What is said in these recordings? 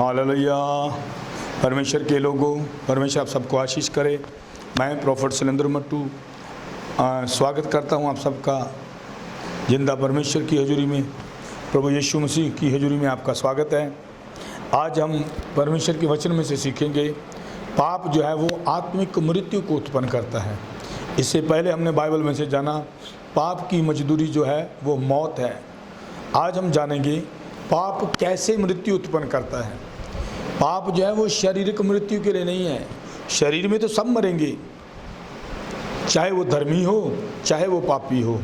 Hallelujah. परमेश्वर के लोगों, परमेश्वर आप सबको आशीष करे। मैं प्रोफेट शैलेंद्र मट्टू स्वागत करता हूं आप सबका जिंदा परमेश्वर की हजूरी में, प्रभु यीशु मसीह की हजूरी में आपका स्वागत है। आज हम परमेश्वर के वचन में से सीखेंगे पाप जो है वो आत्मिक मृत्यु को उत्पन्न करता है। इससे पहले हमने बाइबल में से जाना पाप की मजदूरी जो है वो मौत है। आज हम जानेंगे पाप कैसे मृत्यु उत्पन्न करता है। पाप जो है वो शारीरिक मृत्यु के लिए नहीं है। शरीर में तो सब मरेंगे, चाहे वो धर्मी हो चाहे वो पापी हो।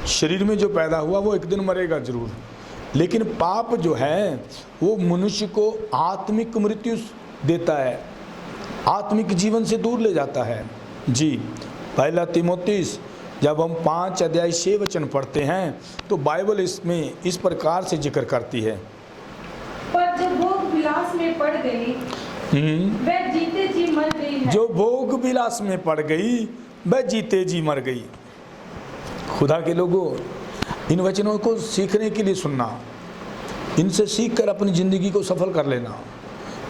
शरीर में जो पैदा हुआ वो एक दिन मरेगा जरूर, लेकिन पाप जो है वो मनुष्य को आत्मिक मृत्यु देता है, आत्मिक जीवन से दूर ले जाता है। जी, पहला तीमुथियुस जब हम 5 अध्याय 6 वचन पढ़ते हैं तो बाइबल इसमें इस प्रकार से जिक्र करती है। पर जो भोग विलास में पड़ गई वह जीते जी मर गई है। जो भोग विलास में पड़ गई वह जीते जी मर गई। खुदा के लोगों, इन वचनों को सीखने के लिए सुनना, इनसे सीख कर अपनी ज़िंदगी को सफल कर लेना।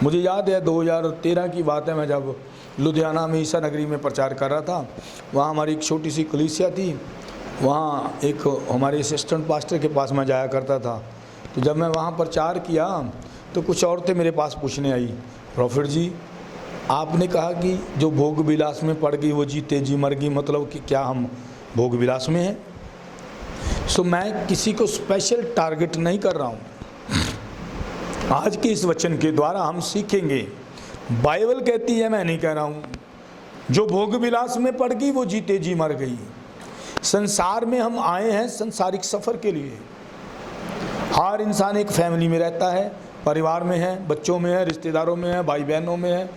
मुझे याद है 2013 की बात है, मैं जब लुधियाना में ईसा नगरी में प्रचार कर रहा था, वहाँ हमारी एक छोटी सी कलीसिया थी। वहाँ एक हमारे असिस्टेंट पास्टर के पास मैं जाया करता था। तो जब मैं वहाँ प्रचार किया तो कुछ औरतें मेरे पास पूछने आई, प्रॉफिट जी आपने कहा कि जो भोग विलास में पड़ गई वो जीते जी मर गई, मतलब कि क्या हम भोग विलास में हैं? सो मैं किसी को स्पेशल टारगेट नहीं कर रहा हूँ। आज के इस वचन के द्वारा हम सीखेंगे, बाइबल कहती है, मैं नहीं कह रहा हूँ, जो भोग विलास में पड़ गई वो जीते जी मर गई। संसार में हम आए हैं संसारिक सफ़र के लिए। हर इंसान एक फैमिली में रहता है, परिवार में है, बच्चों में है, रिश्तेदारों में है, भाई बहनों में है।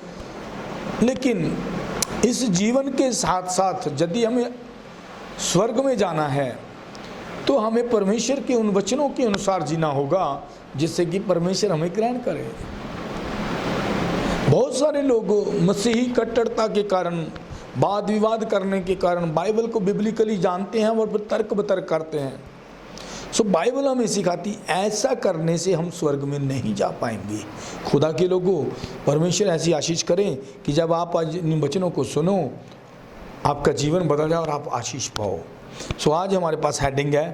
लेकिन इस जीवन के साथ साथ यदि हमें स्वर्ग में जाना है तो हमें परमेश्वर के उन वचनों के अनुसार जीना होगा जिससे कि परमेश्वर हमें ग्रहण करे। बहुत सारे लोग मसीही कट्टरता के कारण, वाद विवाद करने के कारण बाइबल को बिब्लिकली जानते हैं और तर्क बतर्क करते हैं। सो बाइबल हमें सिखाती ऐसा करने से हम स्वर्ग में नहीं जा पाएंगे। खुदा के लोगों, परमेश्वर ऐसी आशीष करें कि जब आप आज इन वचनों को सुनो आपका जीवन बदल जाए और आप आशीष पाओ। सो आज हमारे पास हेडिंग है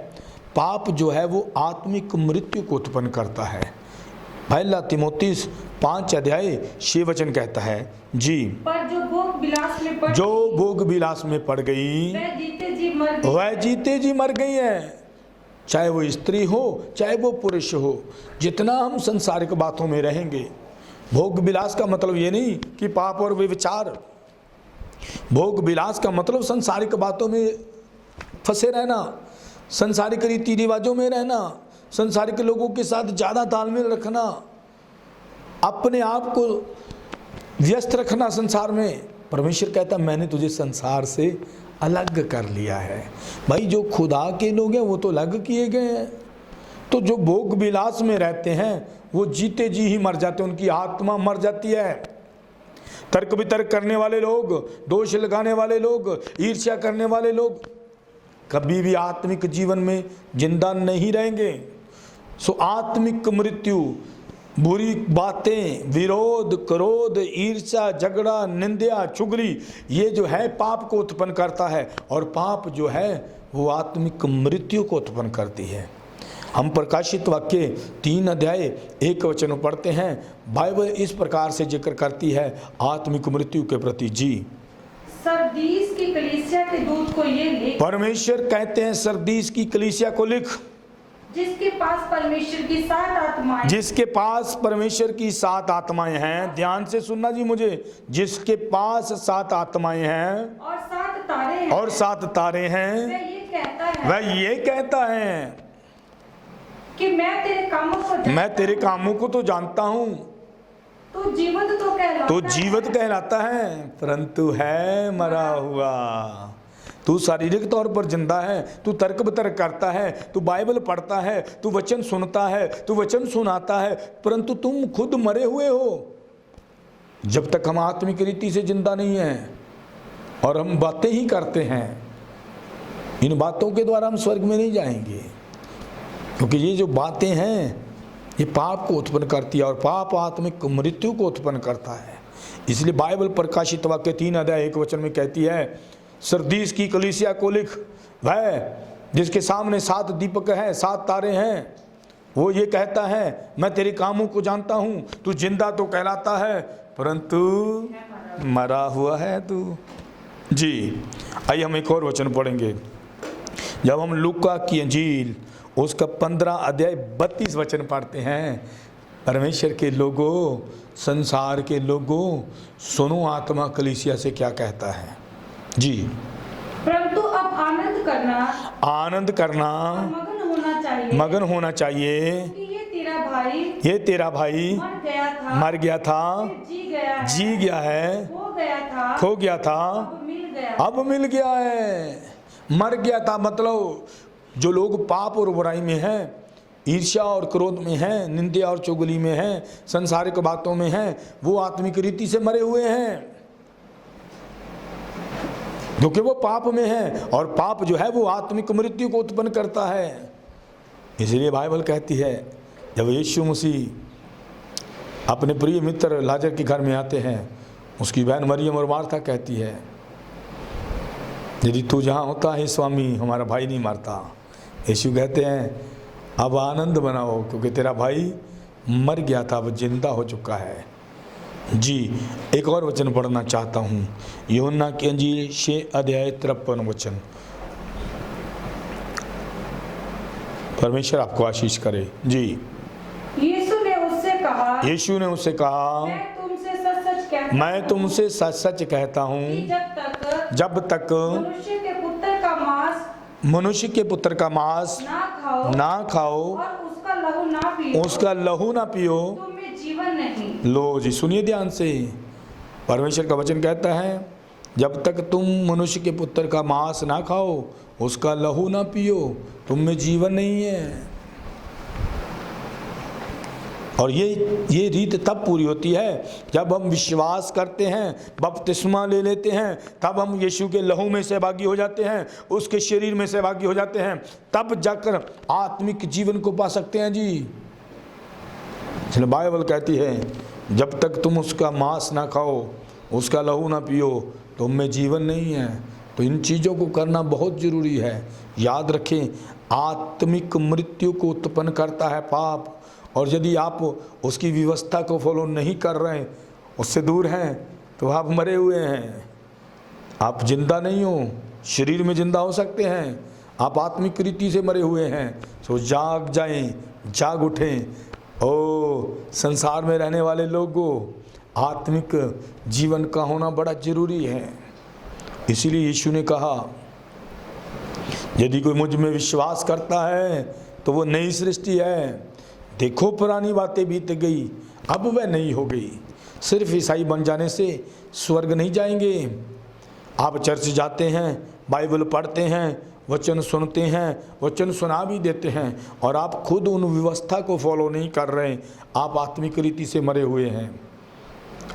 पाप जो है वो आत्मिक मृत्यु को उत्पन्न करता है। पहला तीमुथियुस 5 अध्याय 6 वचन कहता है जी, पर जो भोग विलास में पड़ जो भोग विलास में पड़ गई वह जीते जी मर गई। वह जीते जी मर गई है। चाहे वो स्त्री हो चाहे वो पुरुष हो, जितना हम संसारिक बातों में रहेंगे। भोग विलास का मतलब ये नहीं कि पाप और व्यभिचार। भोग विलास का मतलब संसारिक बातों में फंसे रहना, संसारिक रीति रिवाजों में रहना, संसारिक लोगों के साथ ज़्यादा तालमेल रखना, अपने आप को व्यस्त रखना संसार में। परमेश्वर कहता मैंने तुझे संसार से अलग कर लिया है। भाई जो खुदा के लोग हैं वो तो अलग किए गए हैं। तो जो भोग विलास में रहते हैं वो जीते जी ही मर जाते हैं, उनकी आत्मा मर जाती है। तर्क वितर्क करने वाले लोग, दोष लगाने वाले लोग, ईर्ष्या करने वाले लोग कभी भी आत्मिक जीवन में जिंदा नहीं रहेंगे। सो आत्मिक मृत्यु, बुरी बातें, विरोध, क्रोध, ईर्ष्या, झगड़ा, निंदा, चुगली, ये जो है पाप को उत्पन्न करता है। और पाप जो है वो आत्मिक मृत्यु को उत्पन्न करती है। हम प्रकाशित वाक्य 3 अध्याय 1 वचन पढ़ते हैं। बाइबल इस प्रकार से जिक्र करती है आत्मिक मृत्यु के प्रति। जी, सरदीस की कलीसिया के दूत को ये लिख, परमेश्वर कहते हैं सरदीस की कलीसिया को लिख, जिसके पास परमेश्वर की 7 आत्माएं, जिसके पास परमेश्वर की 7 आत्माएं हैं। ध्यान से सुनना जी मुझे, जिसके पास 7 आत्माएं हैं और 7 तारे हैं, और 7 तारे हैं, वह ये कहता है कि मैं तेरे कामों को तो जानता हूँ। तो जीवित कहलाता है परंतु है मरा हुआ। तू शारीरिक तौर पर जिंदा है, तू तर्क वितर्क करता है, तू बाइबल पढ़ता है, तू वचन सुनता है, तू वचन सुनाता है, परंतु तुम खुद मरे हुए हो। जब तक हम आत्मिक रीति से जिंदा नहीं हैं और हम बातें ही करते हैं, इन बातों के द्वारा हम स्वर्ग में नहीं जाएंगे। क्योंकि ये जो बातें हैं ये पाप को उत्पन्न करती है और पाप आत्मिक मृत्यु को उत्पन्न करता है। इसलिए बाइबल प्रकाशित वाक्य 3:1 में कहती है, सरदीस की कलीसिया को लिख, वह जिसके सामने 7 दीपक हैं, 7 तारे हैं, वो ये कहता है, मैं तेरे कामों को जानता हूँ, तू जिंदा तो कहलाता है परंतु मरा हुआ है तू। जी आइए हम एक और वचन पढ़ेंगे। जब हम लूका की अंजील उसका 15:32 पढ़ते हैं, परमेश्वर के लोगों, संसार के लोगों, सुनो आत्मा कलीसिया से क्या कहता है। जी परंतु अब आनंद करना और मगन होना चाहिए कि ये तेरा भाई मर गया था, जी गया है, खो गया था, अब मिल गया है। मर गया था मतलब जो लोग पाप और बुराई में हैं, ईर्ष्या और क्रोध में हैं, निंदा और चुगली में हैं, संसारिक बातों में हैं, वो आत्मिक रीति से मरे हुए हैं, क्योंकि वो पाप में है और पाप जो है वो आत्मिक मृत्यु को उत्पन्न करता है। इसलिए बाइबल कहती है, जब यीशु मसीह अपने प्रिय मित्र लाजर के घर में आते हैं, उसकी बहन मरियम और मार्था कहती है, यदि तू जहाँ होता है स्वामी, हमारा भाई नहीं मरता। यीशु कहते हैं, अब आनंद मनाओ क्योंकि तेरा भाई मर गया था, अब जिंदा हो चुका है। जी एक और वचन पढ़ना चाहता हूँ, यूहन्ना की अंजील 6:53। परमेश्वर आपको आशीष करे। जी यीशु ने उससे कहा, मैं तुमसे सच सच कहता हूँ, जब तक मनुष्य के पुत्र का मांस ना खाओ और उसका लहू ना पियो तुम में जीवन नहीं। लो जी सुनिए ध्यान से, परमेश्वर का वचन कहता है, जब तक तुम मनुष्य के पुत्र का मांस ना खाओ, उसका लहू ना पियो, तुम में जीवन नहीं है। और ये रीत तब पूरी होती है जब हम विश्वास करते हैं, बपतिस्मा ले लेते हैं, तब हम यीशु के लहू में सहभागी हो जाते हैं, उसके शरीर में सहभागी हो जाते हैं, तब जाकर आत्मिक जीवन को पा सकते हैं। जी इसलिए बाइबल कहती है, जब तक तुम उसका मांस ना खाओ, उसका लहू ना पियो, तुम में जीवन नहीं है। तो इन चीज़ों को करना बहुत ज़रूरी है। याद रखें, आत्मिक मृत्यु को उत्पन्न करता है पाप, और यदि आप उसकी व्यवस्था को फॉलो नहीं कर रहे, उससे दूर हैं, तो आप मरे हुए हैं, आप जिंदा नहीं हो। शरीर में जिंदा हो सकते हैं, आप आत्मिक रीति से मरे हुए हैं। तो जाग जाएं, जाग उठें। ओ संसार में रहने वाले लोगों, आत्मिक जीवन का होना बड़ा जरूरी है। इसीलिए यीशु ने कहा, यदि कोई मुझ में विश्वास करता है तो वो नई सृष्टि है, देखो पुरानी बातें बीत गई, अब वह नहीं हो गई। सिर्फ ईसाई बन जाने से स्वर्ग नहीं जाएंगे। आप चर्च जाते हैं, बाइबल पढ़ते हैं, वचन सुनते हैं, वचन सुना भी देते हैं, और आप खुद उन व्यवस्था को फॉलो नहीं कर रहे, आप आत्मिक रीति से मरे हुए हैं।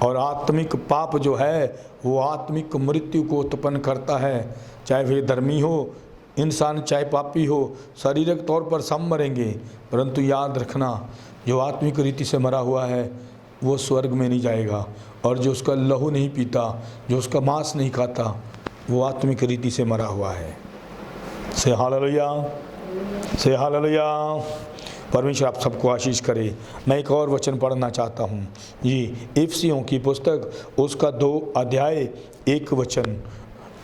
और आत्मिक पाप जो है वो आत्मिक मृत्यु को उत्पन्न करता है। चाहे वे धर्मी हो इंसान, चाहे पापी हो, शारीरिक तौर पर सब मरेंगे, परंतु याद रखना, जो आत्मिक रीति से मरा हुआ है वो स्वर्ग में नहीं जाएगा, और जो उसका लहू नहीं पीता, जो उसका मांस नहीं खाता, वो आत्मिक रीति से मरा हुआ है। से हालेलुया, से हालेलुया। परमेश्वर आप सबको आशीष करे। मैं एक और वचन पढ़ना चाहता हूँ। ये इफिसियों की पुस्तक उसका 2:1,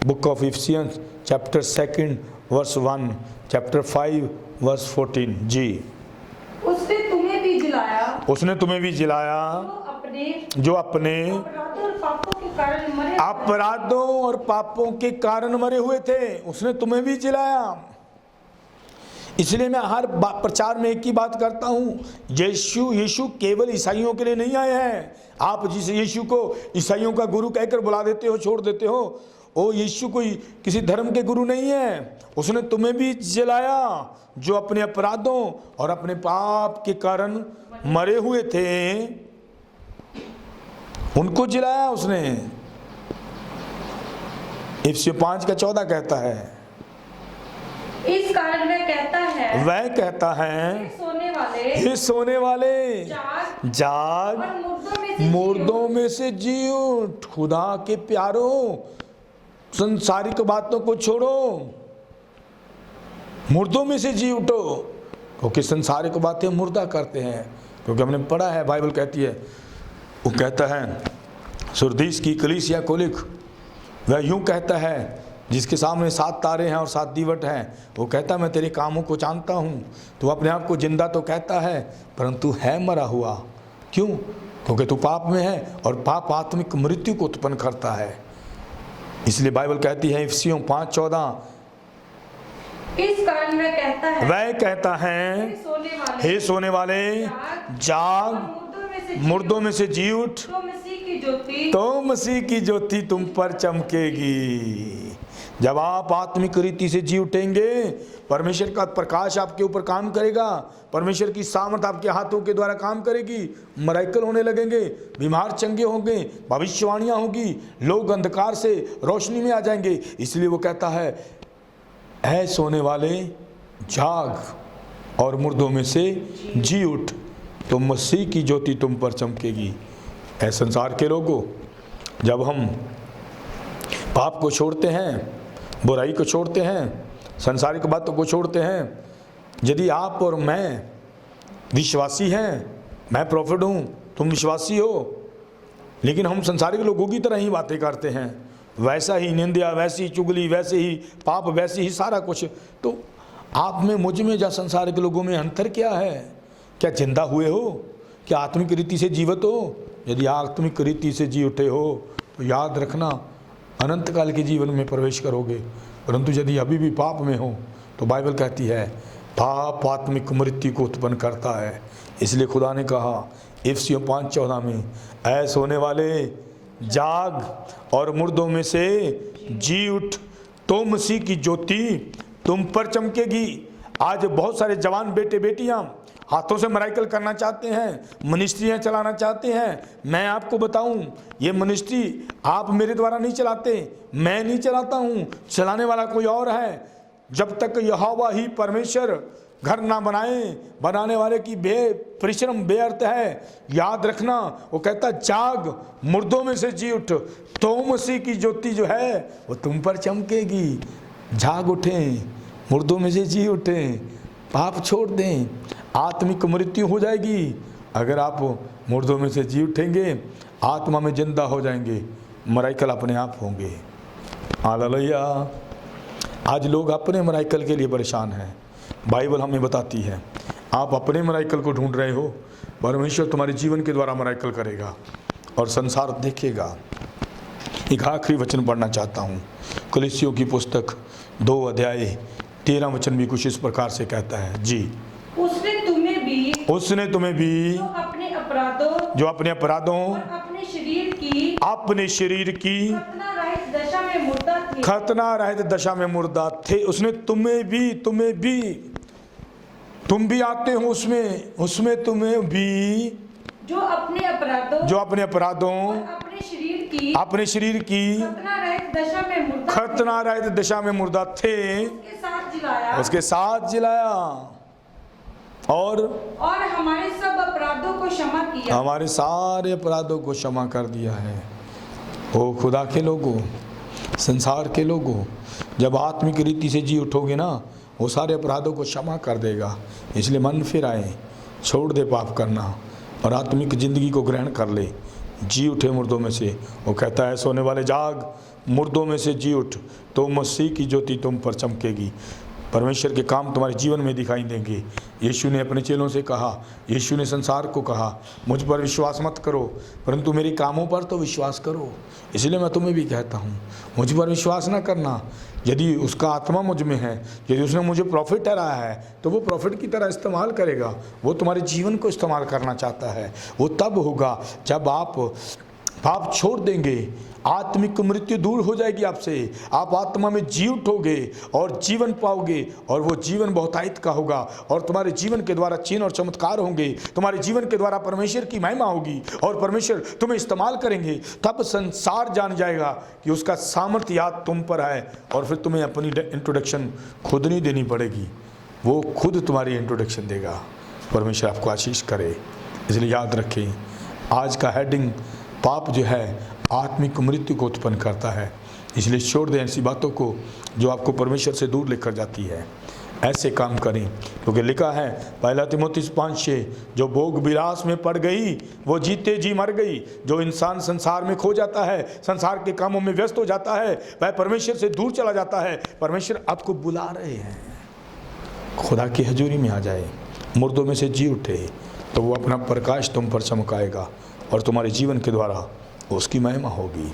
book of Ephesians chapter 2 verse 1, chapter 5 verse 14। जी उसने तुम्हें भी जिलाया जो अपने अपराधों और पापों के कारण मरे हुए थे, उसने तुम्हें भी जिलाया। इसलिए मैं हर प्रचार में एक ही बात करता हूँ, यीशु केवल ईसाइयों के लिए नहीं आए हैं। आप जिस यीशु को ईसाइयों का गुरु कहकर बुला देते हो, छोड़ देते हो, वो यीशु कोई किसी धर्म के गुरु नहीं है। उसने तुम्हें भी जिलाया जो अपने अपराधों और अपने पाप के कारण मरे हुए थे, उनको जिलाया उसने। इफिसियों 5:14 कहता है, इस कारण वह कहता है वाले हे सोने वाले जाग जाग, और मुर्दों में से मुर्दों में से जी उठ। खुदा के प्यारों, संसारिक बातों को छोड़ो, मुर्दों में से जी उठो, क्योंकि संसारिक बातें मुर्दा करते हैं। क्योंकि हमने पढ़ा है, बाइबल कहती है, वो कहता है सुरदीस की कलीसिया को लिख, वह यूं कहता है जिसके सामने 7 तारे हैं और 7 दीवट हैं, वो कहता है मैं तेरे कामों को जानता हूँ, तू अपने आप को जिंदा तो कहता है परंतु है मरा हुआ। क्यों? क्योंकि तू पाप में है और पाप आत्मिक मृत्यु को उत्पन्न करता है। इसलिए बाइबल कहती है इफिसियों 5:14, इस कारण वह कहता है हे सोने वाले जाग, मुर्दों में से जी उठ, तो मसीह की ज्योति तुम पर चमकेगी। जब आप आत्मिक रीति से जी उठेंगे, परमेश्वर का प्रकाश आपके ऊपर काम करेगा, परमेश्वर की सामर्थ आपके हाथों के द्वारा काम करेगी, मिरेकल होने लगेंगे, बीमार चंगे होंगे, भविष्यवाणियां होगी, लोग अंधकार से रोशनी में आ जाएंगे। इसलिए वो कहता है ऐ सोने वाले जाग और मुर्दों में से जी उठ, तो मसीह की ज्योति तुम पर चमकेगी। ऐ संसार के लोगों, जब हम पाप को छोड़ते हैं, बुराई को छोड़ते हैं, संसारिक बातों को छोड़ते हैं, यदि आप और मैं विश्वासी हैं, मैं प्रॉफिट हूँ, तुम विश्वासी हो, लेकिन हम संसारिक लोगों की तरह ही बातें करते हैं, वैसा ही निंदा, वैसी ही चुगली, वैसे ही पाप, वैसे ही सारा कुछ, तो आप में, मुझ में, या संसारिक लोगों में अंतर क्या है? क्या जिंदा हुए हो? क्या आत्मिक रीति से जीवित हो? यदि आत्मिक रीति से जी उठे हो तो याद रखना अनंत काल के जीवन में प्रवेश करोगे। परंतु यदि अभी भी पाप में हो तो बाइबल कहती है पाप आत्मिक मृत्यु को उत्पन्न करता है। इसलिए खुदा ने कहा इफिसियों 5:14 में, ऐ सोने वाले जाग और मुर्दों में से जी उठ, तो मसीह की ज्योति तुम पर चमकेगी। आज बहुत सारे जवान बेटे बेटियां हाथों से मिरेकल करना चाहते हैं, मिनिस्ट्रियां चलाना चाहते हैं। मैं आपको बताऊं, ये मिनिस्ट्री आप मेरे द्वारा नहीं चलाते, मैं नहीं चलाता हूं, चलाने वाला कोई और है। जब तक यहोवा ही परमेश्वर घर ना बनाए, बनाने वाले की परिश्रम बेअर्थ है। याद रखना, वो कहता जाग, मुर्दों में से जी उठ, तो मसीह की ज्योति जो है वो तुम पर चमकेगी। जाग उठें, मुर्दों में से जी उठें, पाप छोड़ दें, आत्मिक मृत्यु हो जाएगी। अगर आप मुर्दों में से जी उठेंगे, आत्मा में जिंदा हो जाएंगे, मिरेकल अपने आप होंगे। हालेलुया। आज लोग अपने मिरेकल के लिए परेशान हैं। बाइबल हमें बताती है आप अपने मिरेकल को ढूंढ रहे हो, परमेश्वर तुम्हारे जीवन के द्वारा मिरेकल करेगा और संसार देखेगा। एक आखिरी वचन पढ़ना चाहता हूँ, कलीसियों की पुस्तक 2:13 भी कुछ इस प्रकार से कहता है। जी, उसने तुम्हें भी जो अपने अपराधों और अपने शरीर की खतना रहित दशा में मुर्दा थे, उसने तुम्हें भी तुम भी आते हो उसमें तुम्हें भी जो अपने अपराधों और अपने शरीर की खतना रहित दशा में मुर्दा थे, उसके साथ जिलाया और हमारे सब अपराधों को क्षमा किया, हमारे सारे अपराधों को क्षमा कर दिया है। ओ खुदा के लोगों, संसार के लोगों, जब आत्मिक रीति से जी उठोगे ना, वो सारे अपराधों को क्षमा कर देगा। इसलिए मन फिर आए, छोड़ दे पाप करना और आत्मिक जिंदगी को ग्रहण कर ले। जी उठे मुर्दों में से, वो कहता है सोने वाले जाग, मुर्दों में से जी उठ, तो मसीह की ज्योति तुम पर चमकेगी। परमेश्वर के काम तुम्हारे जीवन में दिखाई देंगे। यीशु ने अपने चेलों से कहा, यीशु ने संसार को कहा, मुझ पर विश्वास मत करो परंतु मेरे कामों पर तो विश्वास करो। इसलिए मैं तुम्हें भी कहता हूँ, मुझ पर विश्वास ना करना। यदि उसका आत्मा मुझ में है, यदि उसने मुझे प्रॉफिट ठहराया है, तो वो प्रॉफिट की तरह इस्तेमाल करेगा। वो तुम्हारे जीवन को इस्तेमाल करना चाहता है। वो तब होगा जब आप पाप छोड़ देंगे, आत्मिक मृत्यु दूर हो जाएगी आपसे, आप आत्मा में जी उठोगे और जीवन पाओगे, और वो जीवन बहुतायत का होगा और तुम्हारे जीवन के द्वारा चिन्ह और चमत्कार होंगे। तुम्हारे जीवन के द्वारा परमेश्वर की महिमा होगी और परमेश्वर तुम्हें इस्तेमाल करेंगे। तब संसार जान जाएगा कि उसका सामर्थ्य याद तुम पर है, और फिर तुम्हें अपनी इंट्रोडक्शन खुद नहीं देनी पड़ेगी, वो खुद तुम्हारी इंट्रोडक्शन देगा। परमेश्वर आपको आशीष करे। इसलिए याद रखें, आज का हेडिंग पाप जो है आत्मिक मृत्यु को उत्पन्न करता है। इसलिए छोड़ दें ऐसी बातों को जो आपको परमेश्वर से दूर लेकर जाती है। ऐसे काम करें, क्योंकि लिखा है पहला तिमोथी 5:6, जो भोग विलास में पड़ गई वो जीते जी मर गई। जो इंसान संसार में खो जाता है, संसार के कामों में व्यस्त हो जाता है, वह परमेश्वर से दूर चला जाता है। परमेश्वर आपको बुला रहे हैं, खुदा की हजूरी में आ जाए, मुर्दों में से जी उठे, तो वो अपना प्रकाश तुम पर चमकाएगा और तुम्हारे जीवन के द्वारा उसकी महिमा होगी।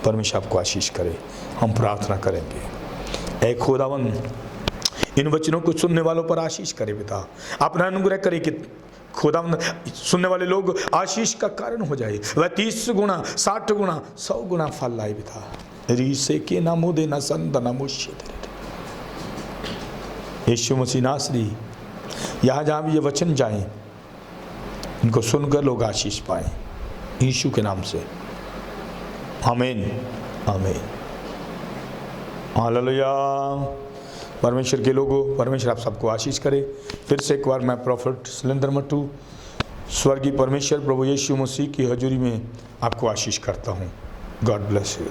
परमेश्वर आपको आशीष करे। हम प्रार्थना करेंगे। ऐ खुदावन, इन वचनों को सुनने वालों पर आशीष करे पिता। अपना अनुग्रह करे कि खुदावन सुनने वाले लोग आशीष का कारण हो जाए। वह 30 गुना 60 गुना 100 गुना फल लाए पिता। रीसे के नामो दे ना संद ना मुश्य। यीशु मसीह नासरी, यहाँ जहाँ भी ये वचन जाएं, इनको सुनकर लोग आशीष पाएं, यीशु के नाम से। आमीन आमीन हालेलुया। परमेश्वर के लोगों, परमेश्वर आप सबको आशीष करे। फिर से एक बार मैं प्रॉफिट सिलेंडर मट्टू स्वर्गीय परमेश्वर प्रभु यीशु मसीह की हजूरी में आपको आशीष करता हूँ। God bless you.